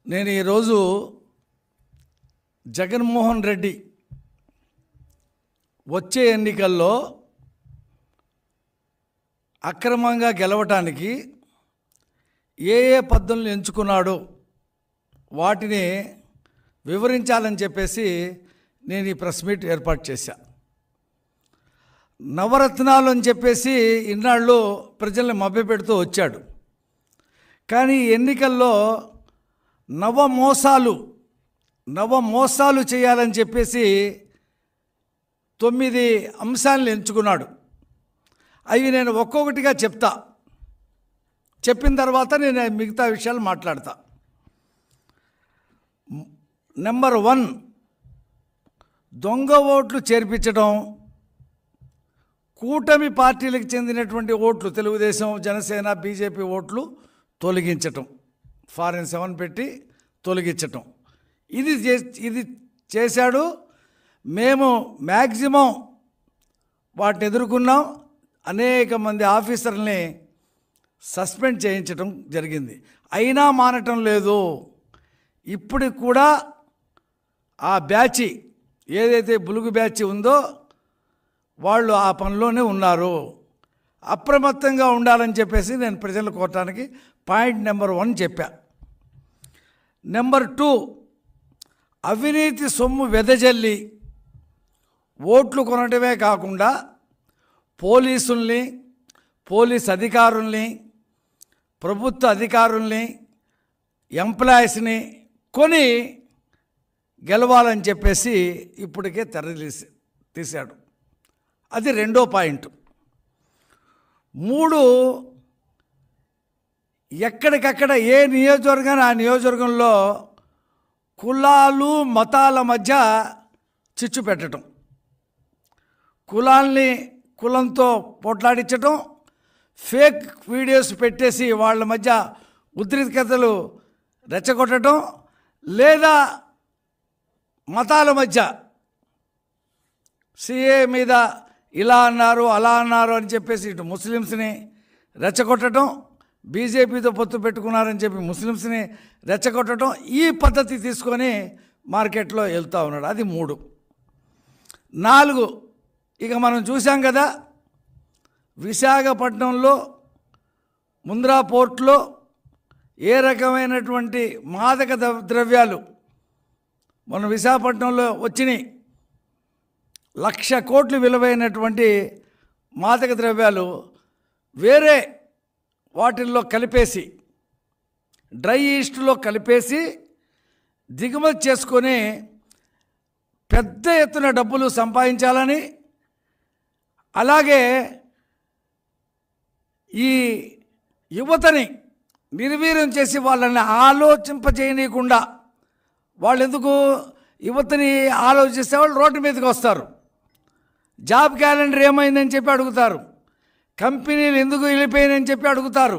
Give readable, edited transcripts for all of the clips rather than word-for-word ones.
నేను ఈరోజు జగన్మోహన్ రెడ్డి వచ్చే ఎన్నికల్లో అక్రమంగా గెలవటానికి ఏ పద్ధతులను ఎంచుకున్నాడో వాటిని వివరించాలని చెప్పేసి నేను ఈ ప్రెస్ మీట్ ఏర్పాటు చేశా. నవరత్నాలు అని చెప్పేసి ఇన్నాళ్ళు ప్రజల్ని మభ్యపెడుతూ వచ్చాడు. కానీ ఎన్నికల్లో నవమోసాలు చేయాలని చెప్పేసి 9 అంశాలను ఎంచుకున్నాడు. అవి నేను ఒక్కొక్కటిగా చెప్తా. చెప్పిన తర్వాత నేను మిగతా విషయాలు మాట్లాడతా. నెంబర్ 1, దొంగ ఓట్లు చేర్పించడం, కూటమి పార్టీలకు చెందినటువంటి ఓట్లు, తెలుగుదేశం, జనసేన, బీజేపీ ఓట్లు తొలగించటం, ఫారెన్ 7 పెట్టి తొలగించటం, ఇది చేశాడు. మేము మ్యాక్సిమం వాటిని ఎదుర్కొన్నాం. అనేక మంది ఆఫీసర్లని సస్పెండ్ చేయించడం జరిగింది. అయినా మానటం లేదు. ఇప్పటికి కూడా ఆ బ్యాచ్ ఏదైతే బులుగు బ్యాచ్ ఉందో వాళ్ళు ఆ పనిలోనే ఉన్నారు. అప్రమత్తంగా ఉండాలని చెప్పేసి నేను ప్రజలు కోరటానికి పాయింట్ నెంబర్ 1 చెప్పా. నెంబర్ 2, అవినీతి సొమ్ము వెదజల్లి ఓట్లు కొనటమే కాకుండా పోలీసుల్ని, పోలీస్ అధికారుల్ని, ప్రభుత్వ అధికారుల్ని, ఎంప్లాయీస్ని కొని గెలవాలని చెప్పేసి ఇప్పటికే తీశాడు. అది 2వ పాయింట్. 3, ఎక్కడికక్కడ ఏ నియోజకవర్గాన్ని ఆ నియోజకవర్గంలో కులాలు మతాల మధ్య చిచ్చు పెట్టడం, కులాల్ని కులంతో పోట్లాడించటం, ఫేక్ వీడియోస్ పెట్టేసి వాళ్ళ మధ్య ఉద్రిక్తతలు రెచ్చగొట్టడం, లేదా మతాల మధ్య సిఏ మీద ఇలా అన్నారు అలా అన్నారు అని చెప్పేసి ఇటు ముస్లిమ్స్ని రెచ్చగొట్టడం, బీజేపీతో పొత్తు పెట్టుకున్నారని చెప్పి ముస్లిమ్స్ని రెచ్చగొట్టడం, ఈ పద్ధతి తీసుకొని మార్కెట్లో వెళ్తూ ఉన్నాడు. అది 3. 4, ఇక మనం చూసాం కదా, విశాఖపట్నంలో ముంద్రా పోర్ట్లో ఏ రకమైనటువంటి మాదక ద్రవ్యాలు మన విశాఖపట్నంలో వచ్చినాయి. 1,00,000 కోట్లు విలువైనటువంటి మాదక ద్రవ్యాలు వేరే వాటిల్లో కలిపేసి, డ్రై ఈస్ట్లో కలిపేసి దిగుమతి చేసుకొని పెద్ద ఎత్తున డబ్బులు సంపాదించాలని, అలాగే ఈ యువతని నిర్వీర్యం చేసి వాళ్ళని ఆలోచింపజేయనీయకుండా, వాళ్ళు ఎందుకు యువతని ఆలోచిస్తే వాళ్ళు రోడ్డు మీదకి వస్తారు. జాబ్ క్యాలెండర్ ఏమైందని చెప్పి అడుగుతారు. కంపెనీలు ఎందుకు వెళ్ళిపోయినాయని చెప్పి అడుగుతారు.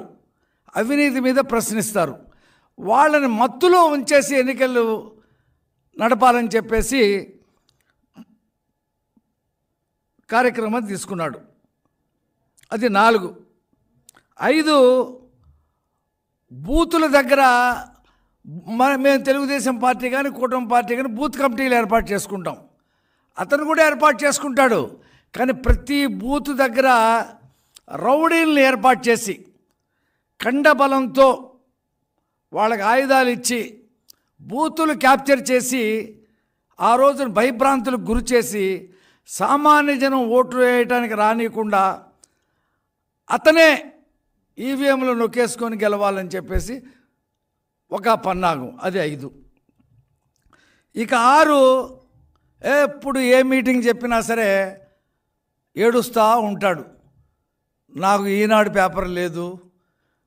అవినీతి మీద ప్రశ్నిస్తారు. వాళ్ళని మత్తులో ఉంచేసి ఎన్నికలు నడపాలని చెప్పేసి కార్యక్రమం తీసుకున్నాడు. అది 4. 5, బూతుల దగ్గర మేము తెలుగుదేశం పార్టీ కానీ కూటమి పార్టీ కానీ బూత్ కమిటీలు ఏర్పాటు చేసుకుంటాం. అతను కూడా ఏర్పాటు చేసుకుంటాడు. కానీ ప్రతి బూత్ దగ్గర రౌడీలను ఏర్పాటు చేసి కండబలంతో వాళ్ళకి ఆయుధాలు ఇచ్చి బూతులు క్యాప్చర్ చేసి ఆ రోజున భయభ్రాంతులకు గురి చేసి సామాన్య జనం ఓట్లు వేయటానికి రానియకుండా అతనే ఈవీఎంలు నొక్కేసుకొని గెలవాలని చెప్పేసి ఒక పన్నాగం. అది 5. ఇక 6, ఎప్పుడు ఏ మీటింగ్ చెప్పినా సరే ఏడుస్తూ ఉంటాడు. నాకు ఈనాడు పేపర్ లేదు,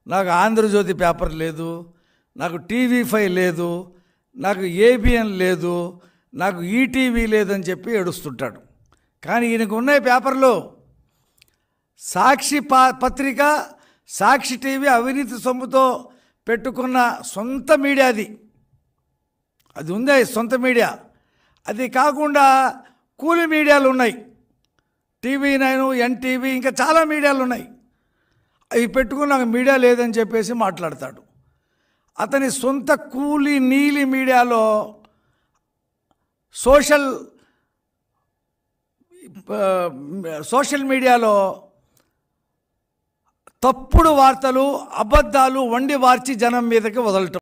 నాకు ఆంధ్రజ్యోతి పేపర్ లేదు, నాకు TV5 లేదు, నాకు ABN లేదు, నాకు ఈటీవీ లేదని చెప్పి ఏడుస్తుంటాడు. కానీ ఈయనకు ఉన్నాయి పేపర్లు. సాక్షి పత్రిక, సాక్షి టీవీ అవినీతి సొమ్ముతో పెట్టుకున్న సొంత మీడియా, అది ఉంది సొంత మీడియా. అది కాకుండా కూలి మీడియాలు ఉన్నాయి, TV9, NTV, ఇంకా చాలా మీడియాలు ఉన్నాయి. అవి పెట్టుకుని నాకు మీడియా లేదని చెప్పేసి మాట్లాడతాడు. అతని సొంత కూలి నీలి మీడియాలో సోషల్ మీడియాలో తప్పుడు వార్తలు, అబద్ధాలు వండి వార్చి జనం మీదకి వదలటం.